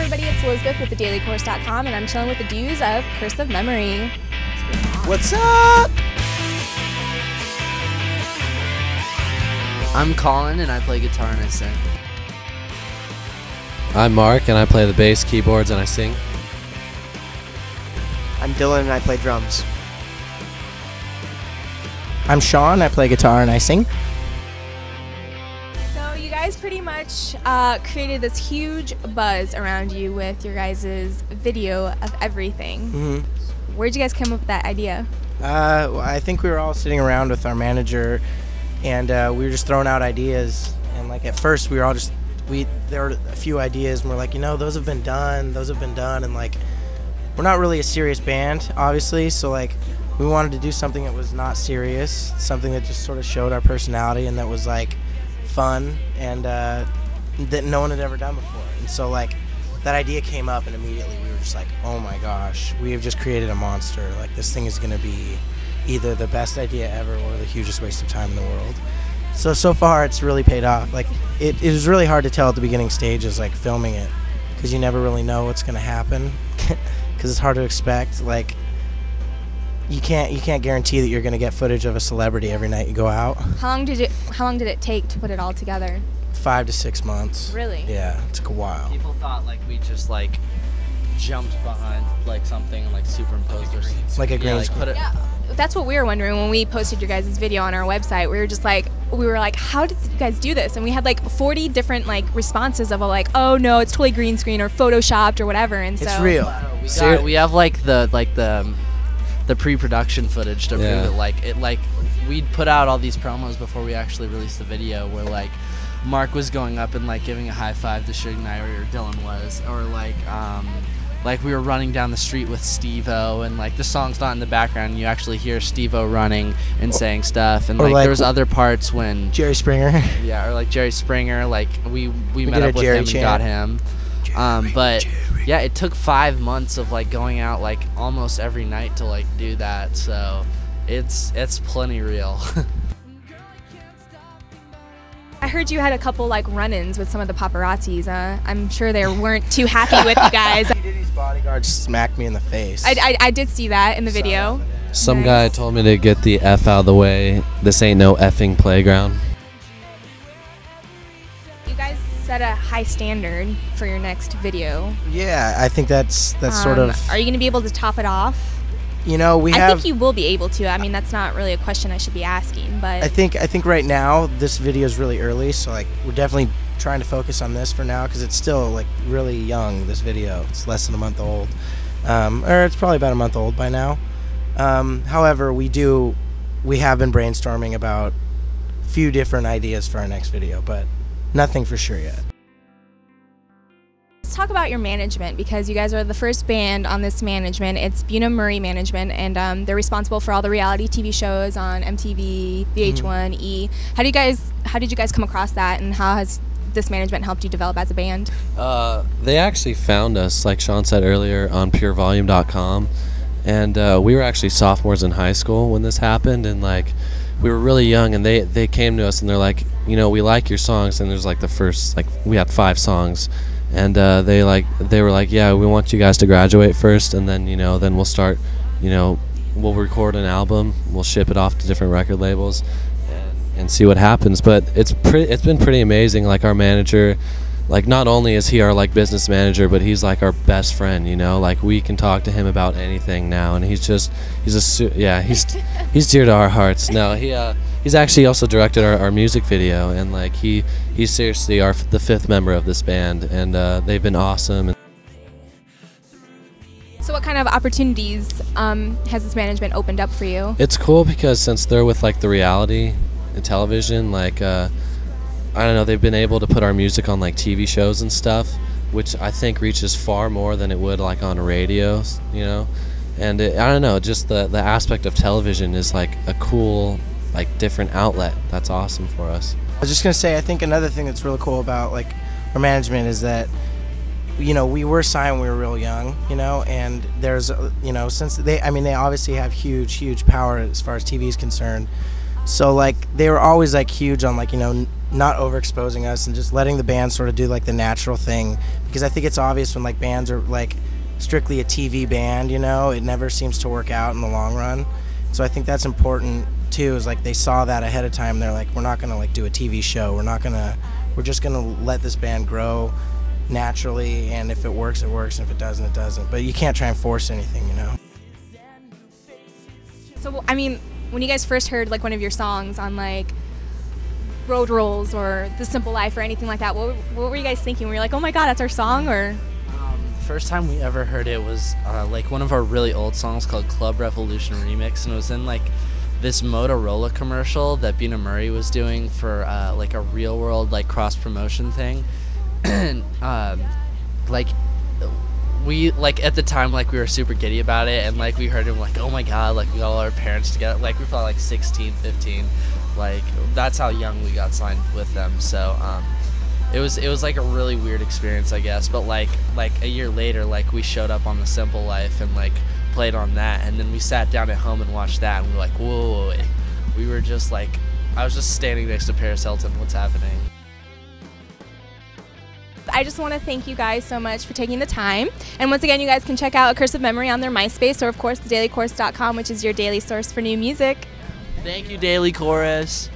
everybody, it's Elizabeth with thedailycourse.com, and I'm chilling with the dudes of Cursive Memory. What's up? I'm Colin, and I play guitar and I sing. I'm Mark, and I play the bass, keyboards, and I sing. I'm Dylan, and I play drums. I'm Sean, I play guitar and I sing. So you guys pretty much created this huge buzz around you with your guys' video of everything. Mm-hmm. Where'd you guys come up with that idea? Well, I think we were all sitting around with our manager, and we were just throwing out ideas. And like at first, we were all just there were a few ideas, and we're like, those have been done, and like we're not really a serious band, obviously, so like we wanted to do something that was not serious, something that just sort of showed our personality and that was like fun and that no one had ever done before. And so like that idea came up, and immediately we were just like, oh my gosh, we have just created a monster. Like this thing is going to be either the best idea ever or the hugest waste of time in the world. So far it's really paid off. Like it was really hard to tell at the beginning stages, like filming it, because you never really know what's going to happen because it's hard to expect. Like you can't guarantee that you're going to get footage of a celebrity every night you go out. How long did it take to put it all together? 5 to 6 months. Really? Yeah, it took a while. People thought like we just like jumped behind like something and like superimposed or something. Like a green screen. Yeah, that's what we were wondering when we posted your guys' video on our website. We were like, how did you guys do this? And we had like 40 different like responses of like, oh no, it's totally green screen or photoshopped or whatever. And so it's real. We have like the pre-production footage to prove it. Like we'd put out all these promos before we actually released the video, where like Mark was going up and like giving a high five to Suge Knight, or Dylan was, or like we were running down the street with Steve-O, and like the song's not in the background, and you actually hear Steve-O running and saying stuff, and like there was other parts when Jerry Springer. Yeah, or like Jerry Springer, like we met up with him and got him. But yeah, it took 5 months of like going out like almost every night to like do that, so it's plenty real. I heard you had a couple like run-ins with some of the paparazzis. I'm sure they weren't too happy with you guys. Diddy's bodyguard smacked me in the face. I did see that in the video. Some guy told me to get the F out of the way. This ain't no effing playground. You guys set a high standard for your next video. Yeah, I think that's sort of. Are you going to be able to top it off? I think you will be able to. I mean, that's not really a question I should be asking, but I think right now this video is really early, so like we're definitely trying to focus on this for now because it's still like really young. This video, it's less than a month old, or it's probably about a month old by now. However, we have been brainstorming about a few different ideas for our next video, but nothing for sure yet. Let's talk about your management, because you guys are the first band on this management. It's Buna Murray Management, and they're responsible for all the reality TV shows on MTV, VH1, E. How did you guys come across that, and how has this management helped you develop as a band? They actually found us, like Sean said earlier, on purevolume.com, and we were actually sophomores in high school when this happened, and like we were really young, and they came to us and they're like, we like your songs, and there's like the first, like we had 5 songs. And they were like, yeah, we want you guys to graduate first, and then then we'll start, we'll record an album, we'll ship it off to different record labels, and see what happens. But it's been pretty amazing. Like our manager, like not only is he our like business manager, but he's like our best friend. Like we can talk to him about anything now, and he's dear to our hearts. No, he's actually also directed our music video, and like he's seriously the 5th member of this band, and they've been awesome. So what kind of opportunities has this management opened up for you? It's cool because since they're with like the reality and television, like I don't know, they've been able to put our music on like TV shows and stuff, which I think reaches far more than it would like on radio, and I don't know, just the aspect of television is like a cool, like different outlet. That's awesome for us. I was just gonna say, I think another thing that's really cool about like our management is that we were signed when we were real young, and there's since they obviously have huge power as far as TV is concerned. So like they were always like huge on like not overexposing us and just letting the band sort of do like the natural thing, because I think it's obvious when like bands are like strictly a TV band, you know, it never seems to work out in the long run. So I think that's important too, is like they saw that ahead of time. They're like, we're not gonna like do a TV show, we're just gonna let this band grow naturally, and if it works it works, and if it doesn't it doesn't, but you can't try and force anything, you know. So I mean, when you guys first heard like one of your songs on like Road Rules or The Simple Life or anything like that, what were you guys thinking? Were you like, oh my god, that's our song? Or first time we ever heard it was like one of our really old songs called Club Revolution Remix, and it was in like this Motorola commercial that Bina Murray was doing for like a real world like cross promotion thing. And like we like at the time like we were super giddy about it, and like we heard him like, oh my god, like we got all our parents together, like we felt like 16, 15, like that's how young we got signed with them. So it was like a really weird experience, I guess. But like a year later, like we showed up on The Simple Life and like played on that, and then we sat down at home and watched that, and we were like, whoa, we were just like, I was just standing next to Paris Hilton, what's happening? I just want to thank you guys so much for taking the time. And once again, you guys can check out A Cursive Memory on their MySpace, or of course thedailychorus.com, which is your daily source for new music. Thank you, Daily Chorus.